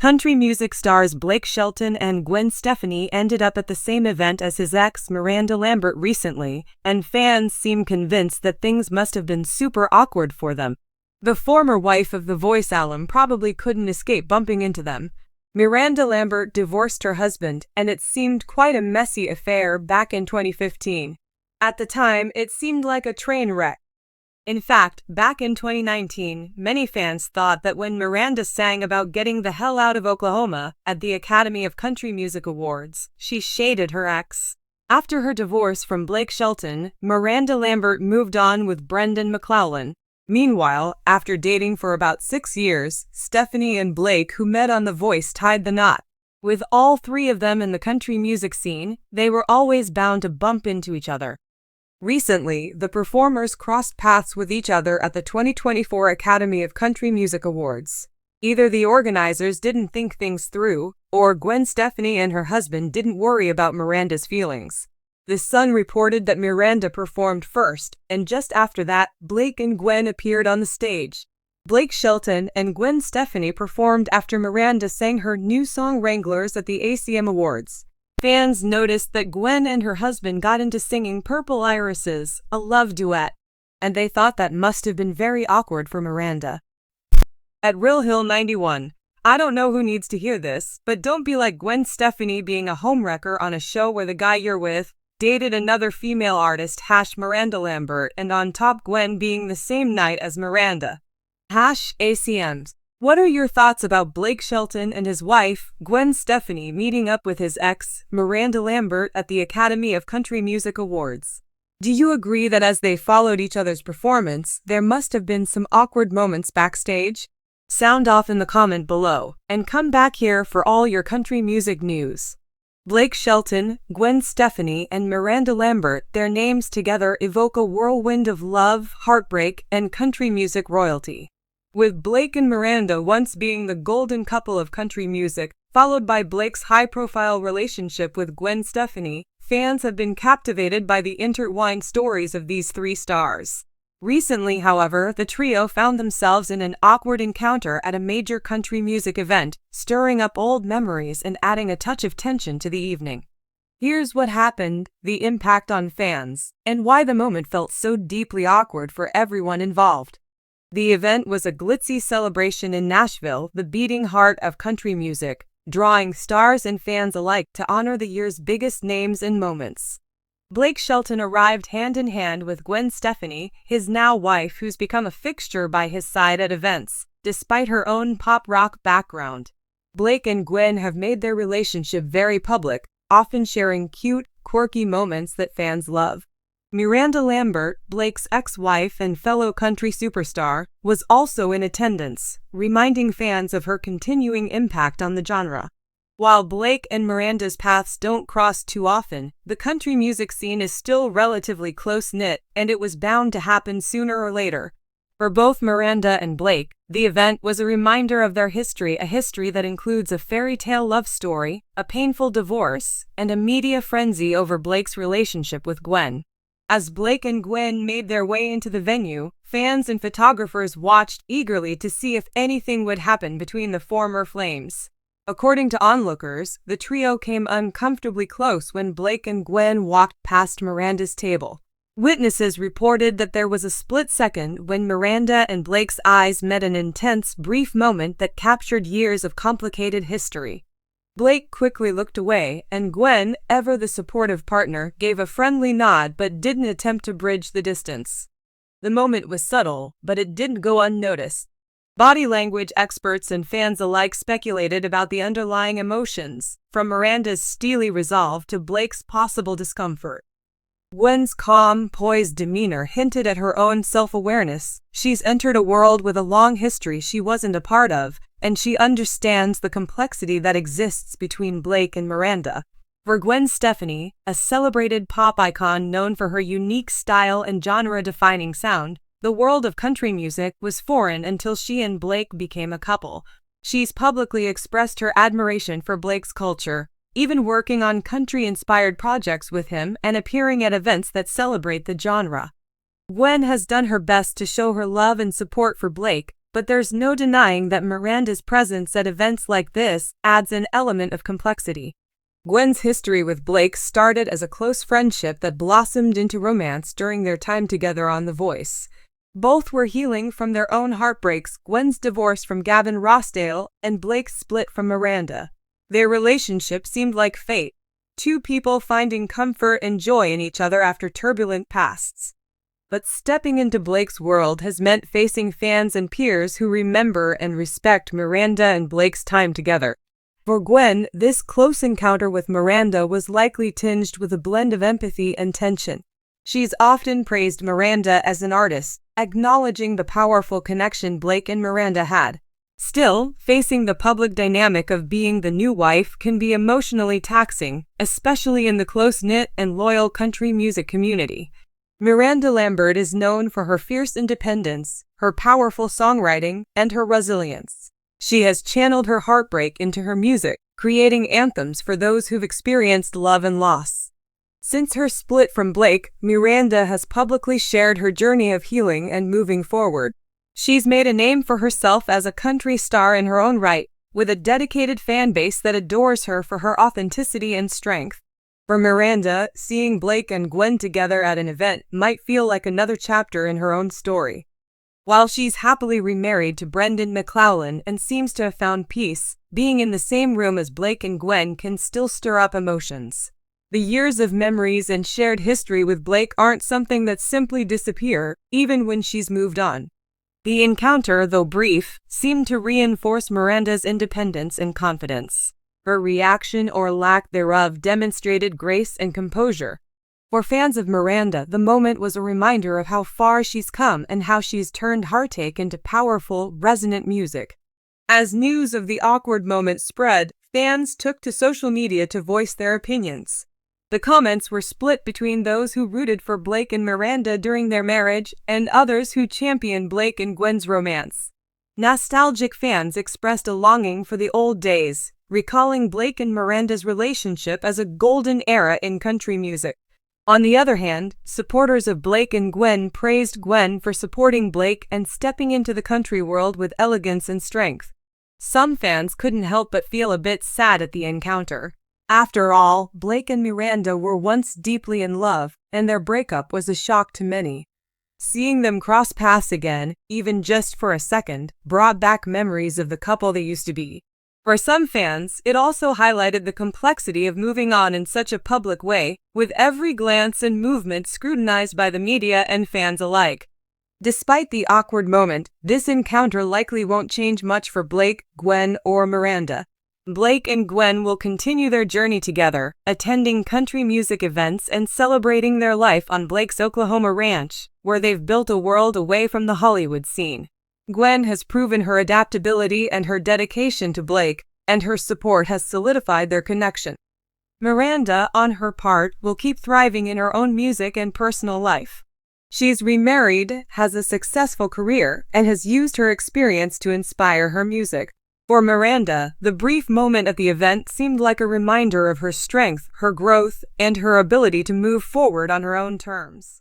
Country music stars Blake Shelton and Gwen Stefani ended up at the same event as his ex, Miranda Lambert, recently, and fans seem convinced that things must have been super awkward for them. The former wife of The Voice alum probably couldn't escape bumping into them. Miranda Lambert divorced her husband, and it seemed quite a messy affair back in 2015. At the time, it seemed like a train wreck. In fact, back in 2019, many fans thought that when Miranda sang about getting the hell out of Oklahoma at the Academy of Country Music Awards, she shaded her ex. After her divorce from Blake Shelton, Miranda Lambert moved on with Brendan McClellan. Meanwhile, after dating for about 6 years, Stefani and Blake, who met on The Voice, tied the knot. With all three of them in the country music scene, they were always bound to bump into each other. Recently, the performers crossed paths with each other at the 2024 Academy of Country Music Awards. Either the organizers didn't think things through, or Gwen Stefani and her husband didn't worry about Miranda's feelings. The Sun reported that Miranda performed first, and just after that, Blake and Gwen appeared on the stage. Blake Shelton and Gwen Stefani performed after Miranda sang her new song Wranglers at the ACM Awards. Fans noticed that Gwen and her husband got into singing Purple Irises, a love duet, and they thought that must have been very awkward for Miranda. At Real Hill 91, I don't know who needs to hear this, but don't be like Gwen Stefani being a homewrecker on a show where the guy you're with dated another female artist Miranda Lambert, and on top Gwen being the same night as Miranda. ACMs. What are your thoughts about Blake Shelton and his wife, Gwen Stefani, meeting up with his ex, Miranda Lambert, at the Academy of Country Music Awards? Do you agree that as they followed each other's performance, there must have been some awkward moments backstage? Sound off in the comment below, and come back here for all your country music news. Blake Shelton, Gwen Stefani, and Miranda Lambert, their names together evoke a whirlwind of love, heartbreak, and country music royalty. With Blake and Miranda once being the golden couple of country music, followed by Blake's high-profile relationship with Gwen Stefani, fans have been captivated by the intertwined stories of these three stars. Recently, however, the trio found themselves in an awkward encounter at a major country music event, stirring up old memories and adding a touch of tension to the evening. Here's what happened, the impact on fans, and why the moment felt so deeply awkward for everyone involved. The event was a glitzy celebration in Nashville, the beating heart of country music, drawing stars and fans alike to honor the year's biggest names and moments. Blake Shelton arrived hand in hand with Gwen Stefani, his now wife, who's become a fixture by his side at events, despite her own pop rock background. Blake and Gwen have made their relationship very public, often sharing cute, quirky moments that fans love. Miranda Lambert, Blake's ex-wife and fellow country superstar, was also in attendance, reminding fans of her continuing impact on the genre. While Blake and Miranda's paths don't cross too often, the country music scene is still relatively close-knit, and it was bound to happen sooner or later. For both Miranda and Blake, the event was a reminder of their history, a history that includes a fairy tale love story, a painful divorce, and a media frenzy over Blake's relationship with Gwen. As Blake and Gwen made their way into the venue, fans and photographers watched eagerly to see if anything would happen between the former flames. According to onlookers, the trio came uncomfortably close when Blake and Gwen walked past Miranda's table. Witnesses reported that there was a split second when Miranda and Blake's eyes met, an intense, brief moment that captured years of complicated history. Blake quickly looked away, and Gwen, ever the supportive partner, gave a friendly nod but didn't attempt to bridge the distance. The moment was subtle, but it didn't go unnoticed. Body language experts and fans alike speculated about the underlying emotions, from Miranda's steely resolve to Blake's possible discomfort. Gwen's calm, poised demeanor hinted at her own self-awareness. She's entered a world with a long history she wasn't a part of, and she understands the complexity that exists between Blake and Miranda. For Gwen Stefani, a celebrated pop icon known for her unique style and genre-defining sound, the world of country music was foreign until she and Blake became a couple. She's publicly expressed her admiration for Blake's culture, even working on country-inspired projects with him and appearing at events that celebrate the genre. Gwen has done her best to show her love and support for Blake, But there's no denying that Miranda's presence at events like this adds an element of complexity. Gwen's history with Blake started as a close friendship that blossomed into romance during their time together on The Voice. Both were healing from their own heartbreaks, Gwen's divorce from Gavin Rossdale and Blake's split from Miranda. Their relationship seemed like fate, two people finding comfort and joy in each other after turbulent pasts. But stepping into Blake's world has meant facing fans and peers who remember and respect Miranda and Blake's time together. For Gwen, this close encounter with Miranda was likely tinged with a blend of empathy and tension. She's often praised Miranda as an artist, acknowledging the powerful connection Blake and Miranda had. Still, facing the public dynamic of being the new wife can be emotionally taxing, especially in the close-knit and loyal country music community. Miranda Lambert is known for her fierce independence, her powerful songwriting, and her resilience. She has channeled her heartbreak into her music, creating anthems for those who've experienced love and loss. Since her split from Blake, Miranda has publicly shared her journey of healing and moving forward. She's made a name for herself as a country star in her own right, with a dedicated fan base that adores her for her authenticity and strength. For Miranda, seeing Blake and Gwen together at an event might feel like another chapter in her own story. While she's happily remarried to Brendan McClellan and seems to have found peace, being in the same room as Blake and Gwen can still stir up emotions. The years of memories and shared history with Blake aren't something that simply disappear, even when she's moved on. The encounter, though brief, seemed to reinforce Miranda's independence and confidence. Her reaction or lack thereof demonstrated grace and composure. For fans of Miranda, the moment was a reminder of how far she's come and how she's turned heartache into powerful, resonant music. As news of the awkward moment spread, fans took to social media to voice their opinions. The comments were split between those who rooted for Blake and Miranda during their marriage and others who championed Blake and Gwen's romance. Nostalgic fans expressed a longing for the old days, recalling Blake and Miranda's relationship as a golden era in country music. On the other hand, supporters of Blake and Gwen praised Gwen for supporting Blake and stepping into the country world with elegance and strength. Some fans couldn't help but feel a bit sad at the encounter. After all, Blake and Miranda were once deeply in love, and their breakup was a shock to many. Seeing them cross paths again, even just for a second, brought back memories of the couple they used to be. For some fans, it also highlighted the complexity of moving on in such a public way, with every glance and movement scrutinized by the media and fans alike. Despite the awkward moment, this encounter likely won't change much for Blake, Gwen, or Miranda. Blake and Gwen will continue their journey together, attending country music events and celebrating their life on Blake's Oklahoma ranch, where they've built a world away from the Hollywood scene. Gwen has proven her adaptability and her dedication to Blake, and her support has solidified their connection. Miranda, on her part, will keep thriving in her own music and personal life. She's remarried, has a successful career, and has used her experience to inspire her music. For Miranda, the brief moment at the event seemed like a reminder of her strength, her growth, and her ability to move forward on her own terms.